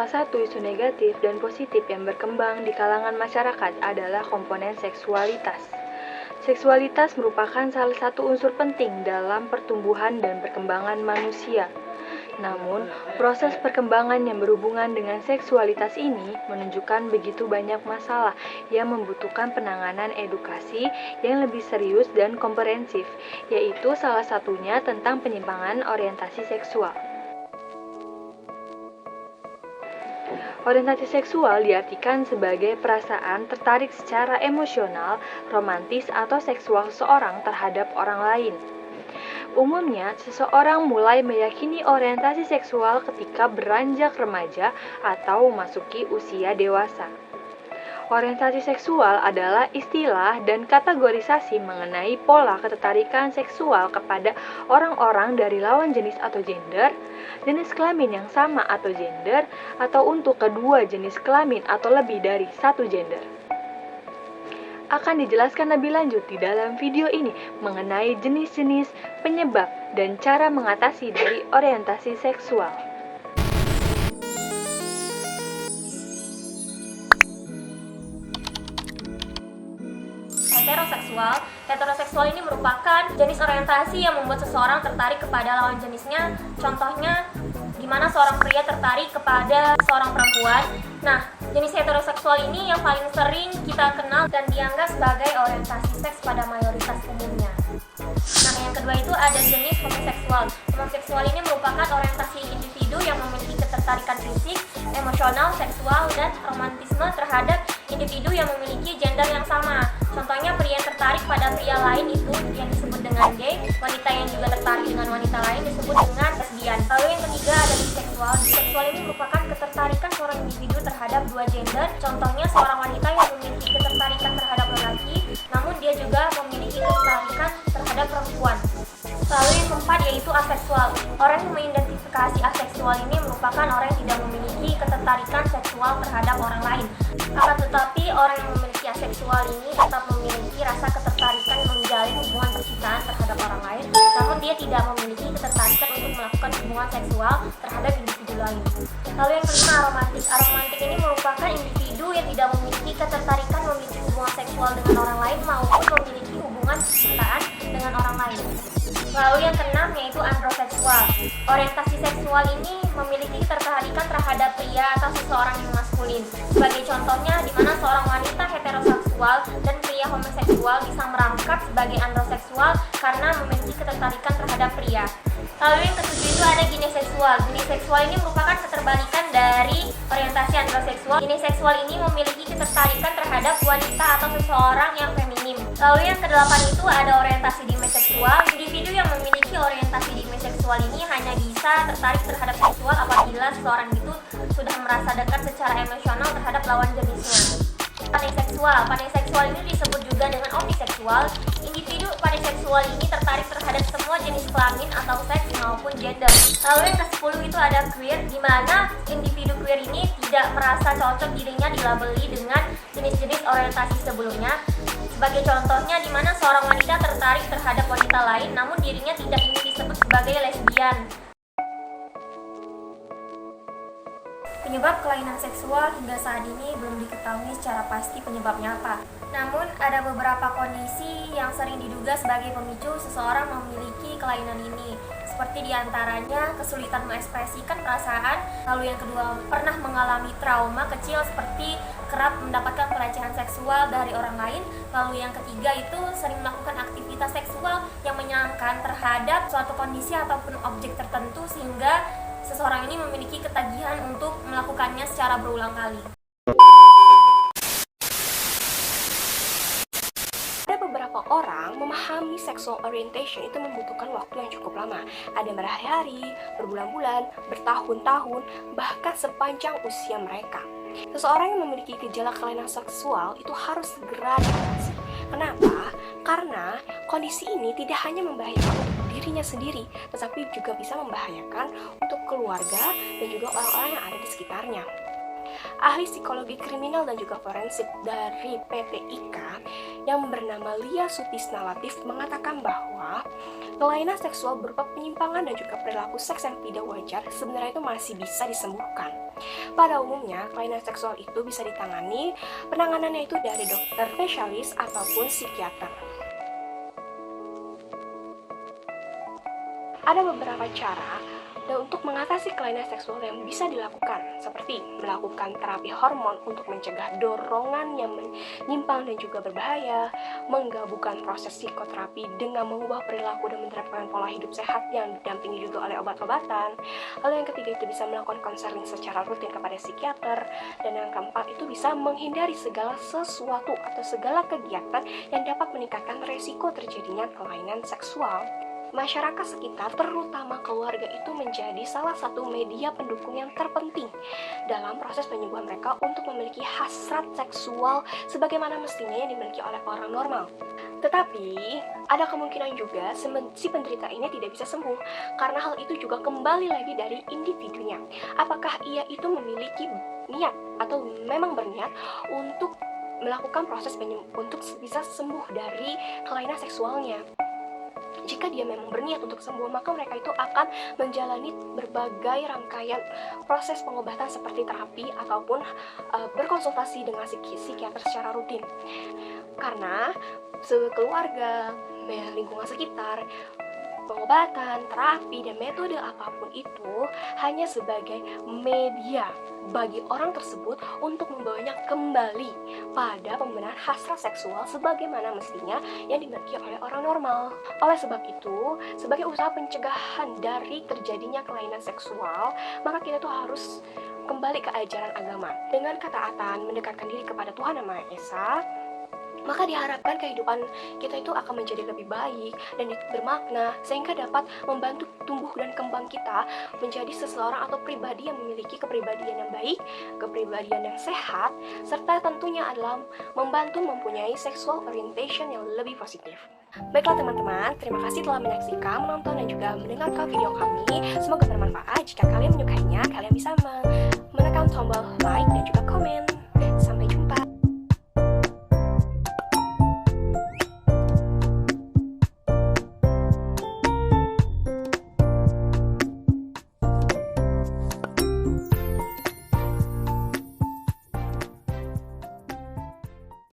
Salah satu isu negatif dan positif yang berkembang di kalangan masyarakat adalah komponen seksualitas. Seksualitas merupakan salah satu unsur penting dalam pertumbuhan dan perkembangan manusia. Namun, proses perkembangan yang berhubungan dengan seksualitas ini menunjukkan begitu banyak masalah yang membutuhkan penanganan edukasi yang lebih serius dan komprehensif, yaitu salah satunya tentang penyimpangan orientasi seksual. Orientasi seksual diartikan sebagai perasaan tertarik secara emosional, romantis, atau seksual seseorang terhadap orang lain. Umumnya, seseorang mulai meyakini orientasi seksual ketika beranjak remaja atau memasuki usia dewasa. Orientasi seksual adalah istilah dan kategorisasi mengenai pola ketertarikan seksual kepada orang-orang dari lawan jenis atau gender, jenis kelamin yang sama atau gender, atau untuk kedua jenis kelamin atau lebih dari satu gender. Akan dijelaskan lebih lanjut di dalam video ini mengenai jenis-jenis, penyebab, dan cara mengatasi dari orientasi seksual. Heteroseksual ini merupakan jenis orientasi yang membuat seseorang tertarik kepada lawan jenisnya. Contohnya, di mana seorang pria tertarik kepada seorang perempuan. Nah, jenis heteroseksual ini yang paling sering kita kenal dan dianggap sebagai orientasi seks pada mayoritas umumnya. Nah, yang kedua itu ada jenis homoseksual. Homoseksual ini merupakan orientasi individu yang memiliki ketertarikan fisik, emosional, seksual, dan romantisme terhadap individu yang memiliki gender yang sama. Contohnya, pria yang tertarik pada pria lain itu yang disebut dengan gay, wanita yang juga tertarik dengan wanita lain disebut dengan lesbian. Lalu yang ketiga ada biseksual. Biseksual ini merupakan ketertarikan seorang individu terhadap dua gender. Contohnya, seorang wanita yang memiliki ketertarikan terhadap lelaki, namun dia juga memiliki ketertarikan terhadap perempuan. Lalu yang keempat yaitu aseksual. Orang yang mengidentifikasi aseksual ini merupakan orang yang tidak memiliki ketertarikan seksual terhadap orang lain. Akan tetapi orang yang memiliki aseksual ini tetap memiliki rasa ketertarikan menjalin hubungan percintaan terhadap orang lain, namun dia tidak memiliki ketertarikan untuk melakukan hubungan seksual terhadap individu lain. Lalu yang kelima, aromantik. Aromantik ini merupakan individu yang tidak memiliki ketertarikan memiliki hubungan seksual dengan orang lain maupun memiliki hubungan percintaan dengan orang lain. Lalu yang keenam yaitu androseksual. Orientasi seksual ini memiliki ketertarikan terhadap pria atau seseorang yang maskulin. Sebagai contohnya, di mana seorang wanita heteroseksual dan pria homoseksual bisa merangkap sebagai androseksual karena memiliki ketertarikan terhadap pria. Lalu yang ketujuh itu ada gineseksual. Gineseksual ini merupakan keterbalikan dari orientasi androseksual. Gineseksual ini memiliki ketertarikan terhadap wanita atau seseorang yang feminim. Lalu yang kedelapan itu ada orientasi demisexual. Individu yang memiliki orientasi demisexual ini hanya bisa tertarik terhadap seksual apabila seseorang itu sudah merasa dekat secara emosional terhadap lawan jenisnya. Panseksual. Panseksual ini disebut juga dengan omniseksual. Individu panseksual ini tertarik terhadap semua jenis kelamin atau seks maupun gender. Lalu yang ke-10 itu ada queer, di mana individu queer ini tidak merasa cocok dirinya dilabeli dengan jenis-jenis orientasi sebelumnya. Sebagai contohnya, di mana seorang wanita tertarik terhadap wanita lain, namun dirinya tidak ingin disebut sebagai lesbian. Penyebab kelainan seksual hingga saat ini belum diketahui secara pasti penyebabnya apa. Namun, ada beberapa kondisi yang sering diduga sebagai pemicu seseorang memiliki kelainan ini. Seperti diantaranya kesulitan mengekspresikan perasaan, lalu yang kedua pernah mengalami trauma kecil seperti kerap mendapatkan pelecehan seksual dari orang lain, lalu yang ketiga itu sering melakukan aktivitas seksual yang menyenangkan terhadap suatu kondisi ataupun objek tertentu sehingga seseorang ini memiliki ketagihan untuk melakukannya secara berulang kali. Ada beberapa orang memahami sexual orientation itu membutuhkan waktu yang cukup lama. Ada yang berhari-hari, berbulan-bulan, bertahun-tahun, bahkan sepanjang usia mereka. Seseorang yang memiliki gejala kelainan seksual itu harus segera diatasi. Kenapa? Karena kondisi ini tidak hanya membahayakan untuk dirinya sendiri, tetapi juga bisa membahayakan untuk keluarga dan juga orang-orang yang ada di sekitarnya. Ahli psikologi kriminal dan juga forensik dari PT IKA yang bernama Lia Sutisna Latif mengatakan bahwa kelainan seksual berupa penyimpangan dan juga perilaku seks yang tidak wajar sebenarnya itu masih bisa disembuhkan. Pada umumnya, kelainan seksual itu bisa ditangani, penanganannya itu dari dokter spesialis ataupun psikiater. Ada beberapa cara dan untuk mengatasi kelainan seksual yang bisa dilakukan, seperti melakukan terapi hormon untuk mencegah dorongan yang menyimpang dan juga berbahaya, menggabungkan proses psikoterapi dengan mengubah perilaku dan menerapkan pola hidup sehat yang didampingi juga oleh obat-obatan. Lalu yang ketiga itu bisa melakukan konseling secara rutin kepada psikiater, dan yang keempat itu bisa menghindari segala sesuatu atau segala kegiatan yang dapat meningkatkan resiko terjadinya kelainan seksual. Masyarakat sekitar, terutama keluarga itu menjadi salah satu media pendukung yang terpenting dalam proses penyembuhan mereka untuk memiliki hasrat seksual sebagaimana mestinya yang dimiliki oleh orang normal. Tetapi, ada kemungkinan juga si penderita ini tidak bisa sembuh karena hal itu juga kembali lagi dari individunya. Apakah ia itu memiliki niat atau memang berniat untuk melakukan proses untuk bisa sembuh dari kelainan seksualnya. Jika dia memang berniat untuk sembuh, maka mereka itu akan menjalani berbagai rangkaian proses pengobatan seperti terapi ataupun berkonsultasi dengan psikiater secara rutin. Karena keluarga, lingkungan sekitar, pengobatan, terapi, dan metode apapun itu hanya sebagai media bagi orang tersebut untuk membawanya kembali pada pembenahan hasrat seksual sebagaimana mestinya yang dimiliki oleh orang normal. Oleh sebab itu, sebagai usaha pencegahan dari terjadinya kelainan seksual, maka kita tuh harus kembali ke ajaran agama. Dengan ketaatan, mendekatkan diri kepada Tuhan Yang Maha Esa, maka diharapkan kehidupan kita itu akan menjadi lebih baik dan bermakna sehingga dapat membantu tumbuh dan kembang kita menjadi seseorang atau pribadi yang memiliki kepribadian yang baik, kepribadian yang sehat, serta tentunya adalah membantu mempunyai sexual orientation yang lebih positif. Baiklah teman-teman, terima kasih telah menyaksikan, menonton, dan juga mendengarkan video kami. Semoga bermanfaat. Jika kalian menyukainya, kalian bisa menekan tombol like dan juga komen. Sampai